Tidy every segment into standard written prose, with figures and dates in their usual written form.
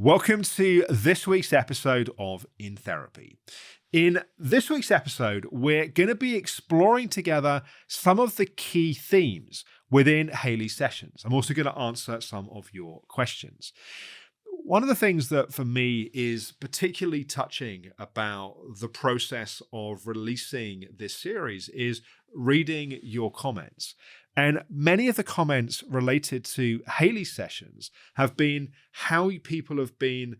Welcome to this week's episode of In Therapy. In this week's episode, we're going to be exploring together some of the key themes within Hayley's sessions. I'm also going to answer some of your questions. One of the things that for me is particularly touching about the process of releasing this series is reading your comments. And many of the comments related to Hayley's sessions have been how people have been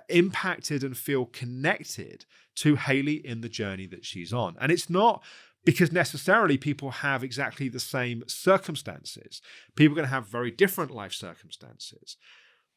impacted and feel connected to Hayley in the journey that she's on. And it's not because necessarily people have exactly the same circumstances. People are going to have very different life circumstances.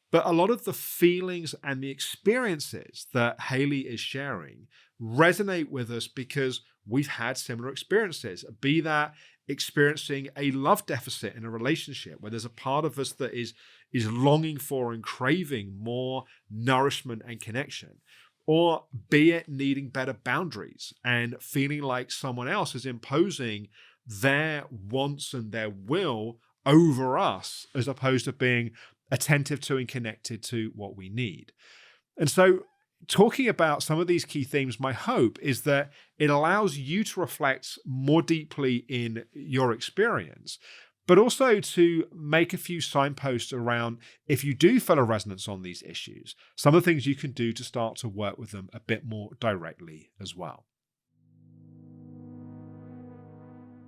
But a lot of the feelings and the experiences that Hayley is sharing resonate with us because we've had similar experiences, be that experiencing a love deficit in a relationship where there's a part of us that is longing for and craving more nourishment and connection, or be it needing better boundaries and feeling like someone else is imposing their wants and their will over us as opposed to being attentive to and connected to what we need. And so talking about some of these key themes, my hope is that it allows you to reflect more deeply in your experience, but also to make a few signposts around if you do feel a resonance on these issues, some of the things you can do to start to work with them a bit more directly as well.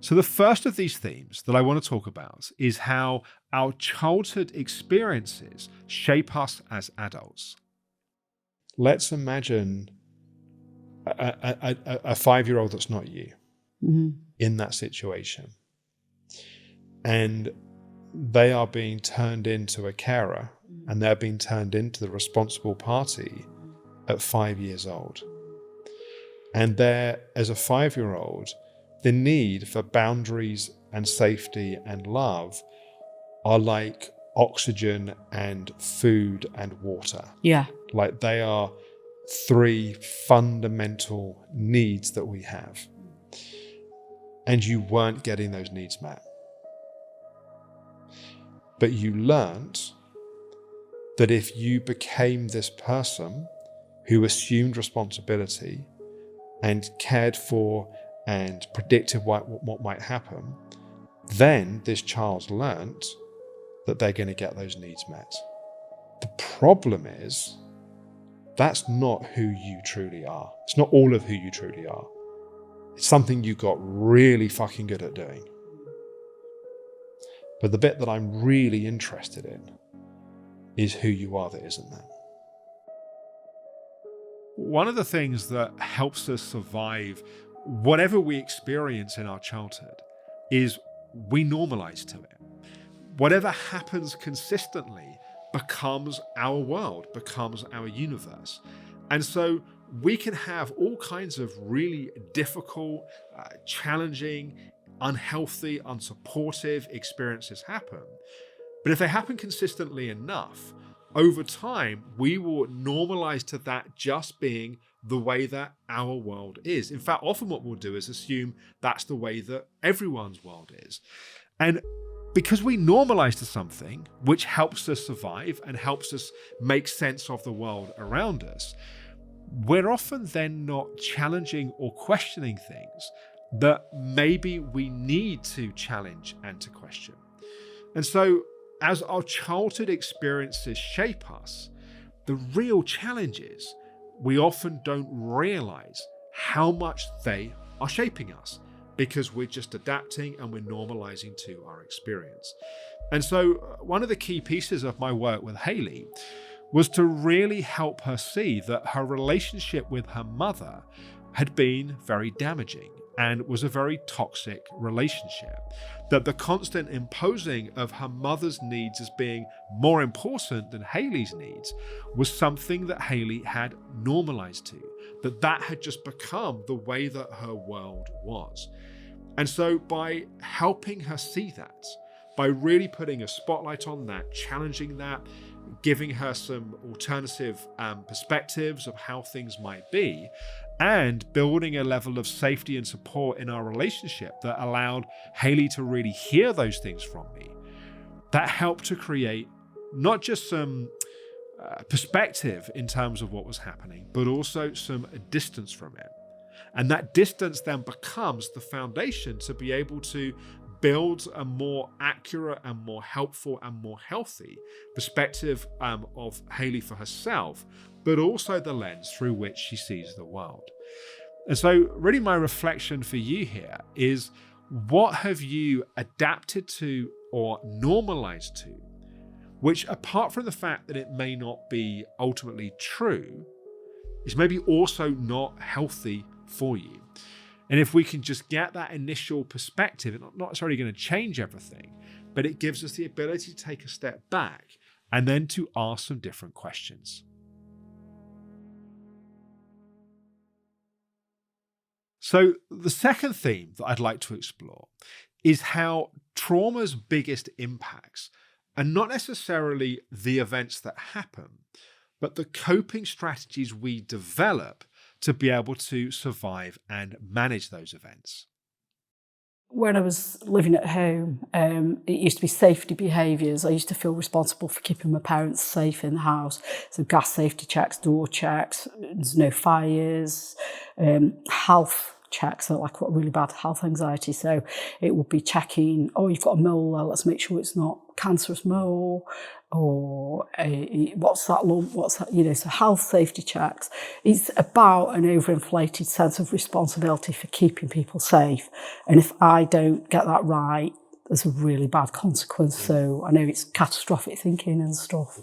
So the first of these themes that I want to talk about is how our childhood experiences shape us as adults. Let's imagine a 5-year-old that's not you in that situation. And they are being turned into a carer and they're being turned into the responsible party at 5 years old. And there, as a 5-year-old, the need for boundaries and safety and love are like oxygen and food and water. Yeah. Like they are 3 fundamental needs that we have. And you weren't getting those needs met. But you learned that if you became this person who assumed responsibility and cared for and predicted what might happen, then this child learned that they're going to get those needs met. The problem is, that's not who you truly are. It's not all of who you truly are. It's something you got really fucking good at doing. But the bit that I'm really interested in is who you are that isn't that. One of the things that helps us survive whatever we experience in our childhood is we normalize to it. Whatever happens consistently becomes our world, becomes our universe. And so we can have all kinds of really difficult, challenging, unhealthy, unsupportive experiences happen. But if they happen consistently enough, over time, we will normalize to that just being the way that our world is. In fact, often what we'll do is assume that's the way that everyone's world is. And because we normalize to something which helps us survive and helps us make sense of the world around us, we're often then not challenging or questioning things that maybe we need to challenge and to question. And so as our childhood experiences shape us, the real challenge is we often don't realize how much they are shaping us because we're just adapting and we're normalizing to our experience. And so one of the key pieces of my work with Hayley was to really help her see that her relationship with her mother had been very damaging and was a very toxic relationship. That the constant imposing of her mother's needs as being more important than Hayley's needs was something that Hayley had normalized to, that had just become the way that her world was. And so by helping her see that, by really putting a spotlight on that, challenging that, giving her some alternative perspectives of how things might be, and building a level of safety and support in our relationship that allowed Hayley to really hear those things from me, that helped to create not just some perspective in terms of what was happening, but also some distance from it. And that distance then becomes the foundation to be able to build a more accurate and more helpful and more healthy perspective of Hayley for herself, but also the lens through which she sees the world. And so really my reflection for you here is, what have you adapted to or normalized to, which, apart from the fact that it may not be ultimately true, is maybe also not healthy for you? And if we can just get that initial perspective, it's not necessarily going to change everything, but it gives us the ability to take a step back and then to ask some different questions. So the second theme that I'd like to explore is how trauma's biggest impacts are not necessarily the events that happen, but the coping strategies we develop to be able to survive and manage those events. When I was living at home, it used to be safety behaviours. I used to feel responsible for keeping my parents safe in the house. So gas safety checks, door checks, there's no fires, health checks. So like, got really bad health anxiety. So it would be checking, oh, you've got a mole there, let's make sure it's not cancerous mole, or what's that lump, what's that, so health safety checks. It's about an overinflated sense of responsibility for keeping people safe. And if I don't get that right, there's a really bad consequence. So I know it's catastrophic thinking and stuff.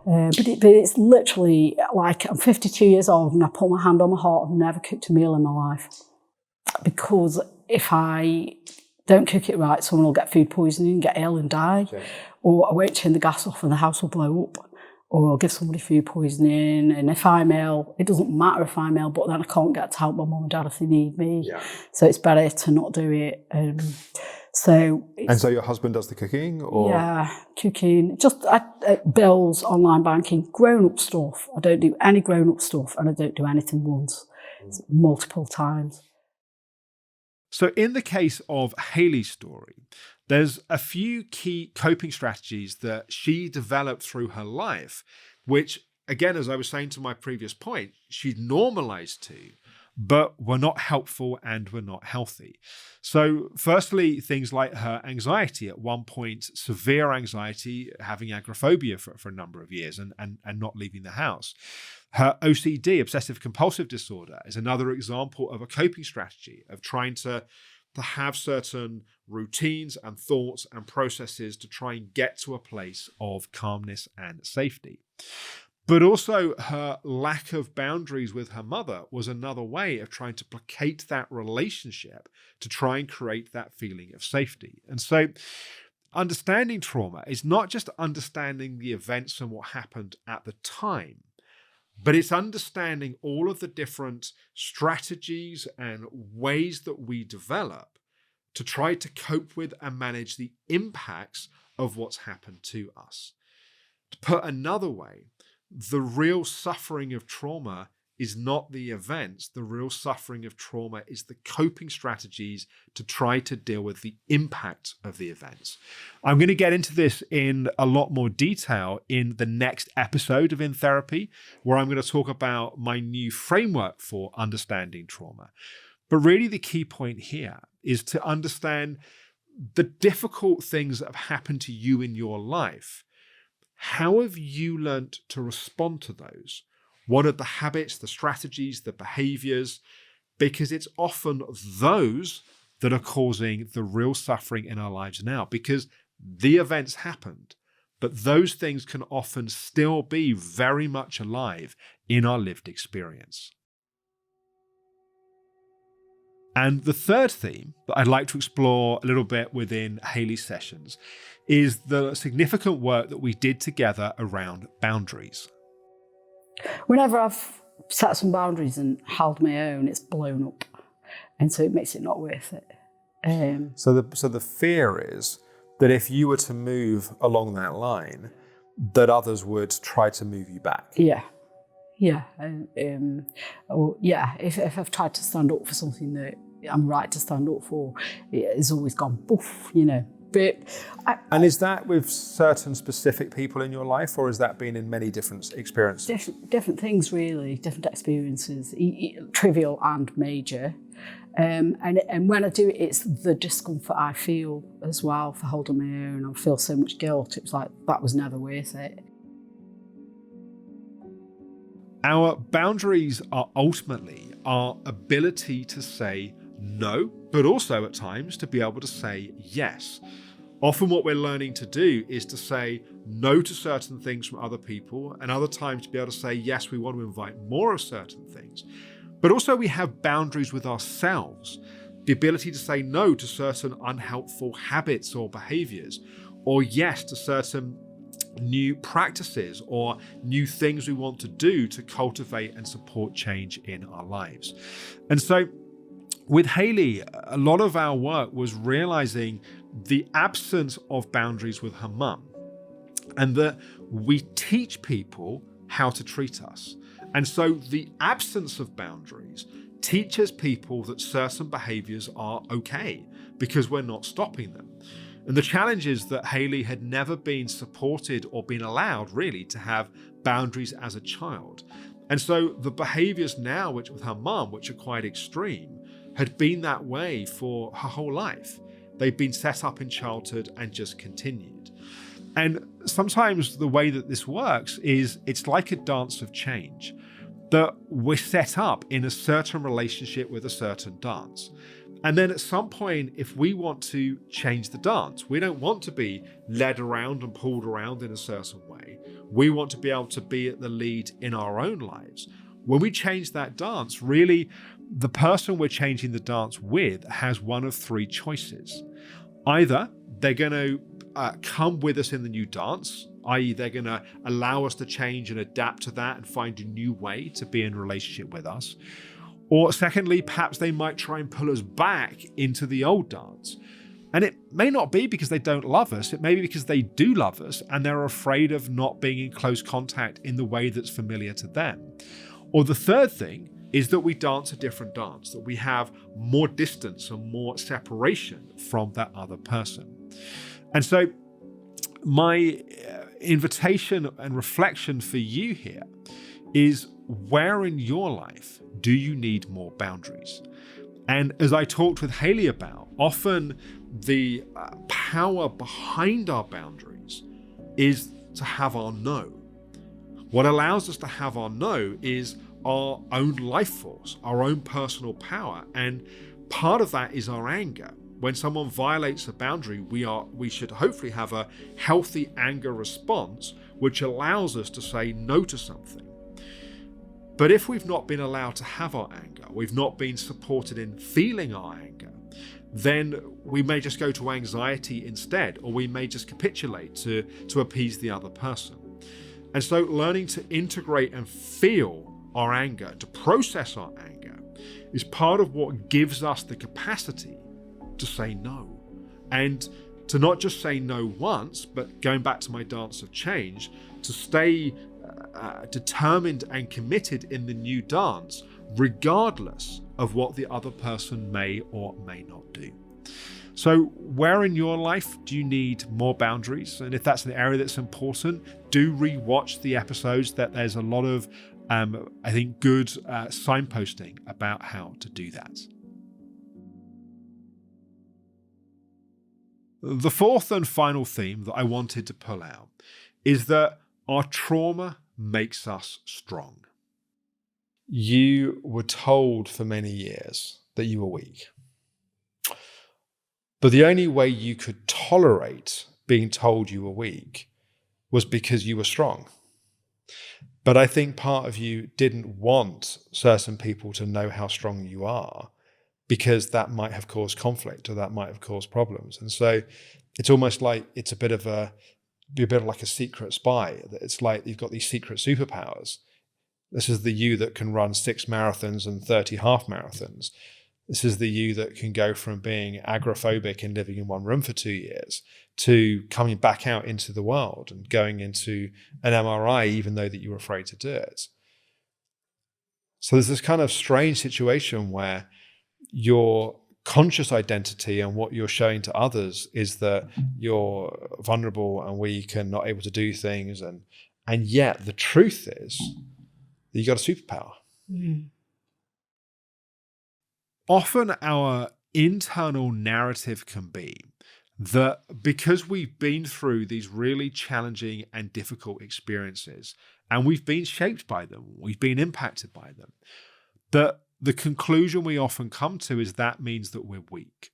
But it's literally like, I'm 52 years old and I put my hand on my heart, I've never cooked a meal in my life. Because if I don't cook it right, someone will get food poisoning, get ill and die. Okay. Or I won't turn the gas off and the house will blow up. Or I'll give somebody food poisoning. And if I'm ill, it doesn't matter if I'm ill, but then I can't get to help my mum and dad if they need me. Yeah. So it's better to not do it. So your husband does the cooking? Or? Yeah, cooking. Just bills, online banking, grown-up stuff. I don't do any grown-up stuff, and I don't do anything once. It's multiple times. So in the case of Hayley's story, there's a few key coping strategies that she developed through her life, which, again, as I was saying to my previous point, she normalized to, but were not helpful and were not healthy. So firstly, things like her anxiety, at one point, severe anxiety, having agoraphobia for a number of years and not leaving the house. Her OCD, obsessive compulsive disorder, is another example of a coping strategy of trying to have certain routines and thoughts and processes to try and get to a place of calmness and safety. But also her lack of boundaries with her mother was another way of trying to placate that relationship to try and create that feeling of safety. And so understanding trauma is not just understanding the events and what happened at the time, but it's understanding all of the different strategies and ways that we develop to try to cope with and manage the impacts of what's happened to us. To put another way, the real suffering of trauma is not the events. The real suffering of trauma is the coping strategies to try to deal with the impact of the events. I'm going to get into this in a lot more detail in the next episode of In Therapy, where I'm going to talk about my new framework for understanding trauma. But really the key point here is to understand the difficult things that have happened to you in your life. How have you learnt to respond to those? What are the habits, the strategies, the behaviors? Because it's often those that are causing the real suffering in our lives now, because the events happened, but those things can often still be very much alive in our lived experience. And the third theme that I'd like to explore a little bit within Hayley's sessions is the significant work that we did together around boundaries. Whenever I've set some boundaries and held my own, it's blown up. And so it makes it not worth it. So the fear is that if you were to move along that line, that others would try to move you back. Yeah. Yeah. If I've tried to stand up for something that I'm right to stand up for, it's always gone boof, But And is that with certain specific people in your life, or has that been in many different experiences? different things, really, different experiences, trivial and major. And when I do it, it's the discomfort I feel as well for holding my own. I feel so much guilt. It was like, that was never worth it. Our boundaries are ultimately our ability to say no, but also at times to be able to say yes. Often what we're learning to do is to say no to certain things from other people, and other times to be able to say yes, we want to invite more of certain things. But also we have boundaries with ourselves, the ability to say no to certain unhelpful habits or behaviors, or yes to certain new practices or new things we want to do to cultivate and support change in our lives. And so with Hayley, a lot of our work was realizing the absence of boundaries with her mum, and that we teach people how to treat us. And so the absence of boundaries teaches people that certain behaviors are okay because we're not stopping them. And the challenge is that Hayley had never been supported or been allowed really to have boundaries as a child. And so the behaviors now, which with her mum, which are quite extreme, had been that way for her whole life. They've been set up in childhood and just continued. And sometimes the way that this works is it's like a dance of change, that we're set up in a certain relationship with a certain dance. And then at some point, if we want to change the dance, we don't want to be led around and pulled around in a certain way. We want to be able to be at the lead in our own lives. When we change that dance, really, the person we're changing the dance with has one of three choices. Either they're going to come with us in the new dance, i.e. they're going to allow us to change and adapt to that and find a new way to be in relationship with us. Or secondly, perhaps they might try and pull us back into the old dance. And it may not be because they don't love us, it may be because they do love us and they're afraid of not being in close contact in the way that's familiar to them. Or the third thing is that we dance a different dance, that we have more distance and more separation from that other person. And so my invitation and reflection for you here is, where in your life do you need more boundaries? And as I talked with Hayley about, often the power behind our boundaries is to have our no. What allows us to have our no is our own life force, our own personal power. And part of that is our anger. When someone violates a boundary, we should hopefully have a healthy anger response, which allows us to say no to something. But if we've not been allowed to have our anger, we've not been supported in feeling our anger, then we may just go to anxiety instead, or we may just capitulate to appease the other person. And so learning to integrate and feel our anger, to process our anger, is part of what gives us the capacity to say no. And to not just say no once, but going back to my dance of change, to stay determined and committed in the new dance, regardless of what the other person may or may not do. So where in your life do you need more boundaries? And if that's an area that's important, do re-watch the episodes. That there's a lot of, I think, good signposting about how to do that. The fourth and final theme that I wanted to pull out is that our trauma makes us strong. You were told for many years that you were weak. But the only way you could tolerate being told you were weak was because you were strong. But I think part of you didn't want certain people to know how strong you are, because that might have caused conflict or that might have caused problems. And so it's almost like it's a bit like a secret spy. It's like you've got these secret superpowers. This is the you that can run 6 marathons and 30 half marathons. This is the you that can go from being agoraphobic and living in one room for 2 years to coming back out into the world and going into an MRI, even though that you were afraid to do it. So there's this kind of strange situation where you're conscious identity and what you're showing to others is that you're vulnerable and weak and not able to do things. And yet the truth is that you got a superpower. Often our internal narrative can be that because we've been through these really challenging and difficult experiences and we've been shaped by them, we've been impacted by them, that the conclusion we often come to is that means that we're weak,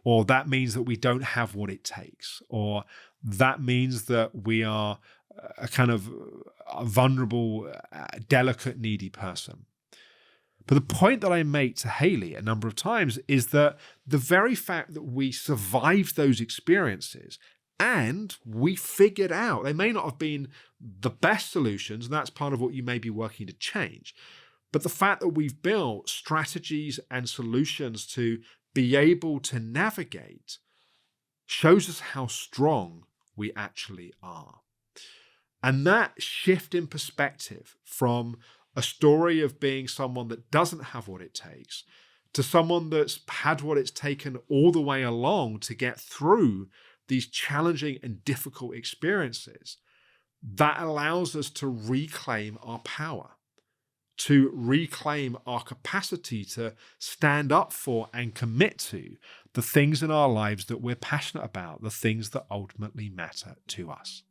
or that means that we don't have what it takes, or that means that we are a kind of a vulnerable, delicate, needy person. But the point that I make to Hayley a number of times is that the very fact that we survived those experiences and we figured out, they may not have been the best solutions, and that's part of what you may be working to change, but the fact that we've built strategies and solutions to be able to navigate shows us how strong we actually are. And that shift in perspective from a story of being someone that doesn't have what it takes to someone that's had what it's taken all the way along to get through these challenging and difficult experiences, that allows us to reclaim our power, to reclaim our capacity to stand up for and commit to the things in our lives that we're passionate about, the things that ultimately matter to us.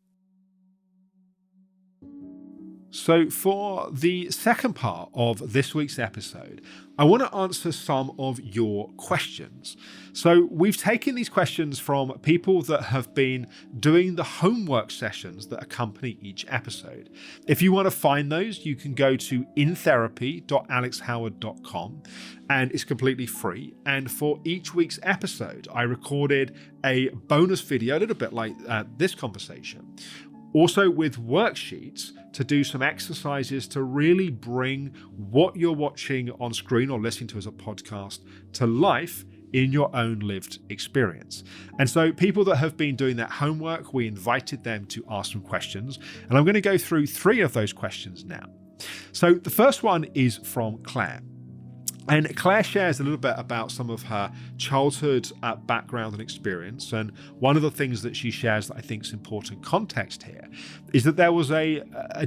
So for the second part of this week's episode, I want to answer some of your questions. So we've taken these questions from people that have been doing the homework sessions that accompany each episode. If you want to find those, you can go to intherapy.alexhoward.com and it's completely free. And for each week's episode, I recorded a bonus video, a little bit like this conversation, also with worksheets to do some exercises to really bring what you're watching on screen or listening to as a podcast to life in your own lived experience. And so people that have been doing that homework, we invited them to ask some questions. And I'm going to go through 3 of those questions now. So the first one is from Claire. And Claire shares a little bit about some of her childhood background and experience. And one of the things that she shares that I think is important context here is that there was a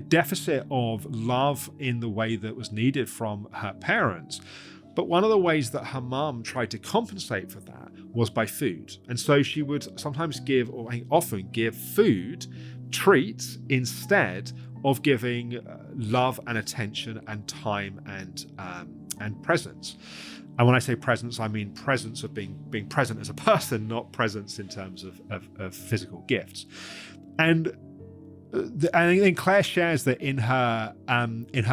deficit of love in the way that was needed from her parents. But one of the ways that her mum tried to compensate for that was by food. And so she would sometimes give, or often give, food, treats, instead of giving love and attention and time and presence. And when I say presence, I mean presence of being present as a person, not presence in terms of physical gifts. And then Claire shares that in her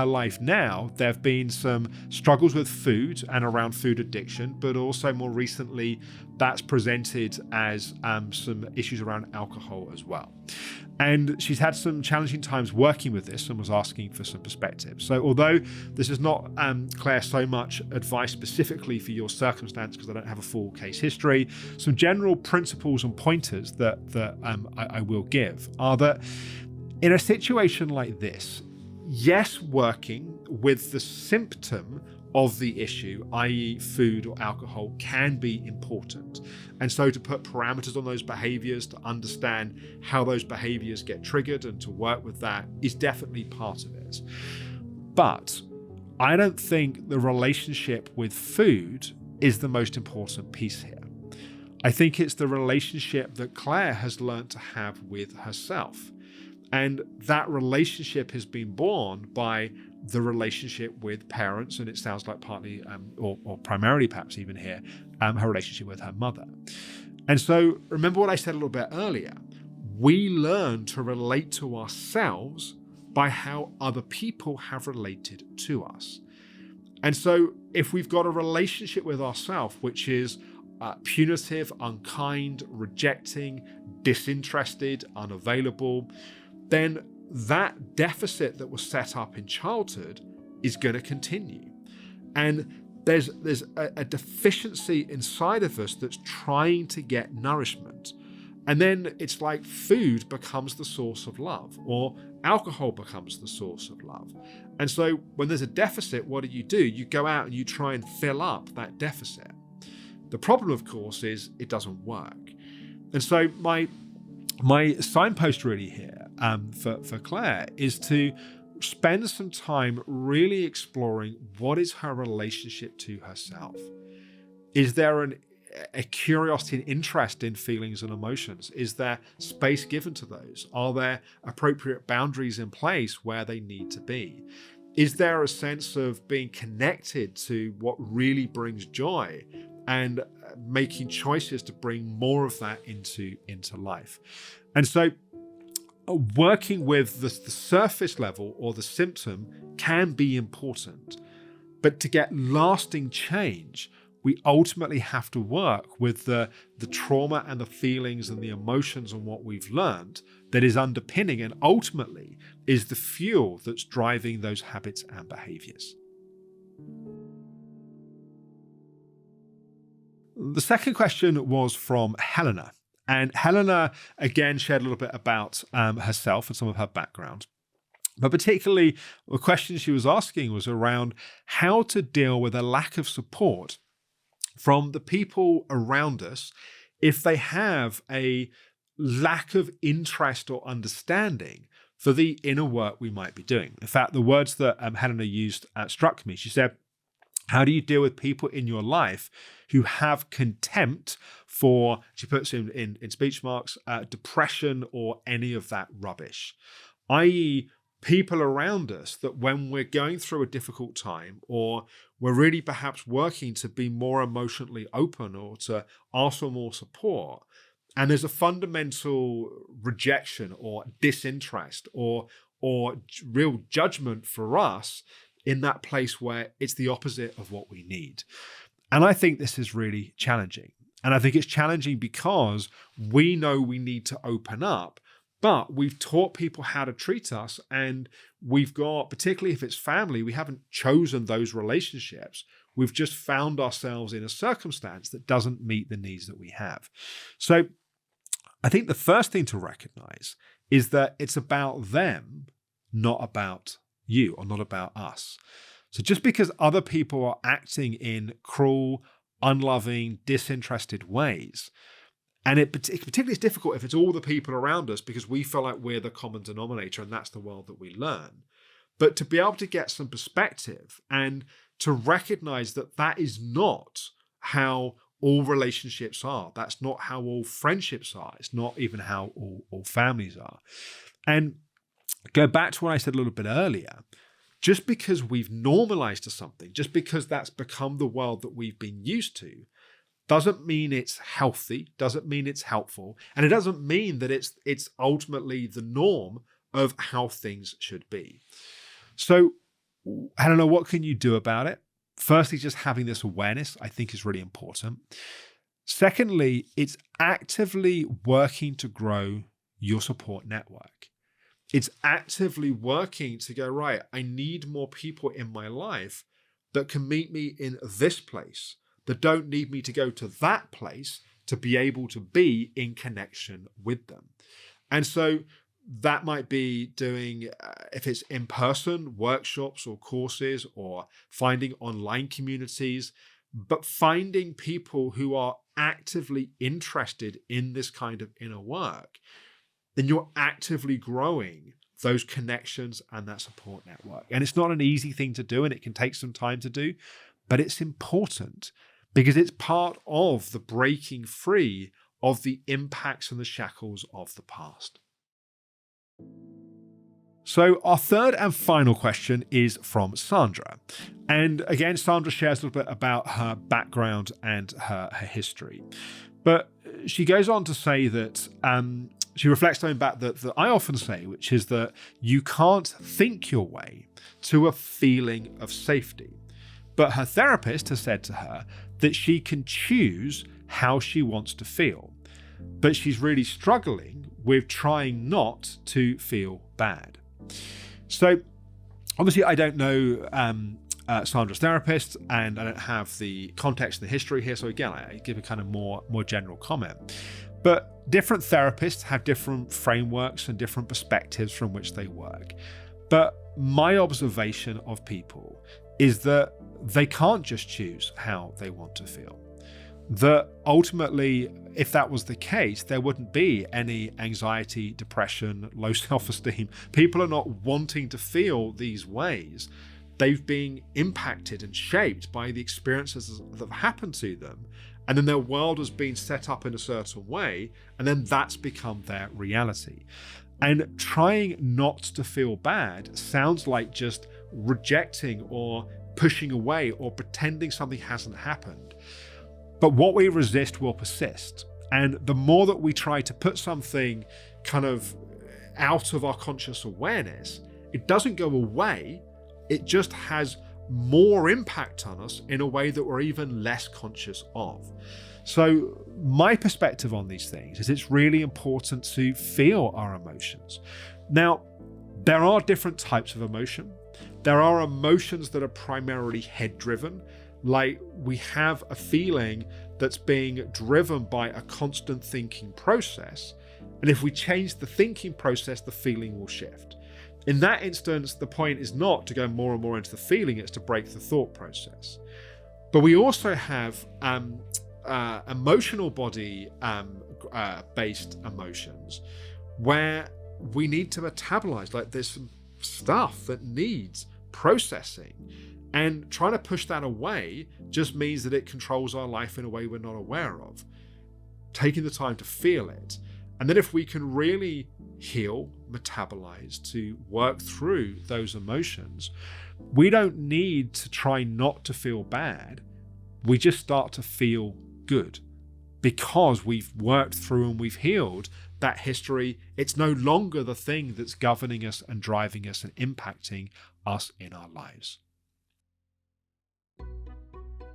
life now, there have been some struggles with food and around food addiction, but also more recently, that's presented as some issues around alcohol as well. And she's had some challenging times working with this and was asking for some perspective. So although this is not, Claire, so much advice specifically for your circumstance, because I don't have a full case history, some general principles and pointers that I will give are that in a situation like this, yes, working with the symptom of the issue, i.e. food or alcohol, can be important. And so to put parameters on those behaviors, to understand how those behaviors get triggered and to work with that is definitely part of it. But I don't think the relationship with food is the most important piece here. I think it's the relationship that Claire has learned to have with herself. And that relationship has been born by the relationship with parents, and it sounds like partly, or primarily perhaps even here, her relationship with her mother. And so remember what I said a little bit earlier, we learn to relate to ourselves by how other people have related to us. And so if we've got a relationship with ourselves, which is punitive, unkind, rejecting, disinterested, unavailable, then that deficit that was set up in childhood is going to continue. And there's a deficiency inside of us that's trying to get nourishment. And then it's like food becomes the source of love, or alcohol becomes the source of love. And so when there's a deficit, what do? You go out and you try and fill up that deficit. The problem, of course, is it doesn't work. And so my signpost really here for Claire is to spend some time really exploring what is her relationship to herself. Is there a curiosity and interest in feelings and emotions? Is there space given to those? Are there appropriate boundaries in place where they need to be? Is there a sense of being connected to what really brings joy and making choices to bring more of that into life? And so working with the surface level or the symptom can be important, but to get lasting change, we ultimately have to work with the trauma and the feelings and the emotions and what we've learned that is underpinning and ultimately is the fuel that's driving those habits and behaviors. The second question was from Helena. And Helena, again, shared a little bit about herself and some of her background. But particularly, the question she was asking was around how to deal with a lack of support from the people around us if they have a lack of interest or understanding for the inner work we might be doing. In fact, the words that Helena used struck me. She said, how do you deal with people in your life who have contempt for, she puts in speech marks, depression or any of that rubbish? I.e., people around us that when we're going through a difficult time or we're really perhaps working to be more emotionally open or to ask for more support, and there's a fundamental rejection or disinterest or real judgment for us in that place where it's the opposite of what we need. And I think this is really challenging. And I think it's challenging because we know we need to open up, but we've taught people how to treat us. And we've got, particularly if it's family, we haven't chosen those relationships. We've just found ourselves in a circumstance that doesn't meet the needs that we have. So I think the first thing to recognize is that it's about them, not about you or not about us. So just because other people are acting in cruel, unloving, disinterested ways, and it particularly is difficult if it's all the people around us because we feel like we're the common denominator and that's the world that we learn. But to be able to get some perspective and to recognize that that is not how all relationships are. That's not how all friendships are. It's not even how all families are. And go back to what I said a little bit earlier. Just because we've normalized to something, just because that's become the world that we've been used to, doesn't mean it's healthy, doesn't mean it's helpful, and it doesn't mean that it's ultimately the norm of how things should be. So, Helena, what can you do about it? Firstly, just having this awareness, I think, is really important. Secondly, it's actively working to grow your support network. It's actively working to go, right, I need more people in my life that can meet me in this place, that don't need me to go to that place to be able to be in connection with them. And so that might be doing, if it's in person, workshops or courses, or finding online communities, but finding people who are actively interested in this kind of inner work, then you're actively growing those connections and that support network. And it's not an easy thing to do, and it can take some time to do, but it's important because it's part of the breaking free of the impacts and the shackles of the past. So our third and final question is from Sandra. And again, Sandra shares a little bit about her background and her history. But she goes on to say that she reflects something back that I often say, which is that you can't think your way to a feeling of safety. But her therapist has said to her that she can choose how she wants to feel. But she's really struggling with trying not to feel bad. So obviously I don't know Sandra's therapist, and I don't have the context and the history here. So again, I give a kind of more general comment. But different therapists have different frameworks and different perspectives from which they work. But my observation of people is that they can't just choose how they want to feel. that ultimately, if that was the case, there wouldn't be any anxiety, depression, low self-esteem. People are not wanting to feel these ways. They've been impacted and shaped by the experiences that have happened to them. And then their world has been set up in a certain way. And then that's become their reality. And trying not to feel bad sounds like just rejecting or pushing away or pretending something hasn't happened. But what we resist will persist. And the more that we try to put something kind of out of our conscious awareness, it doesn't go away. It just has more impact on us in a way that we're even less conscious of. So my perspective on these things is it's really important to feel our emotions. Now, there are different types of emotion. There are emotions that are primarily head driven, like we have a feeling that's being driven by a constant thinking process. And if we change the thinking process, the feeling will shift. In that instance, the point is not to go more and more into the feeling, it's to break the thought process. But we also have emotional body based emotions where we need to metabolize, like there's some stuff that needs processing, and trying to push that away just means that it controls our life in a way we're not aware of. Taking the time to feel it, and then if we can really heal, metabolize, to work through those emotions, we don't need to try not to feel bad. We just start to feel good because we've worked through and we've healed that history. It's no longer the thing that's governing us and driving us and impacting us in our lives.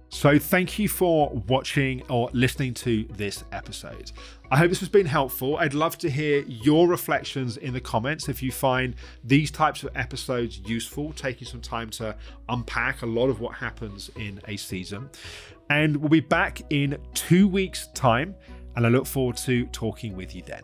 So thank you for watching or listening to this episode. I hope this has been helpful. I'd love to hear your reflections in the comments if you find these types of episodes useful, taking some time to unpack a lot of what happens in a season. And we'll be back in 2 weeks' time, and I look forward to talking with you then.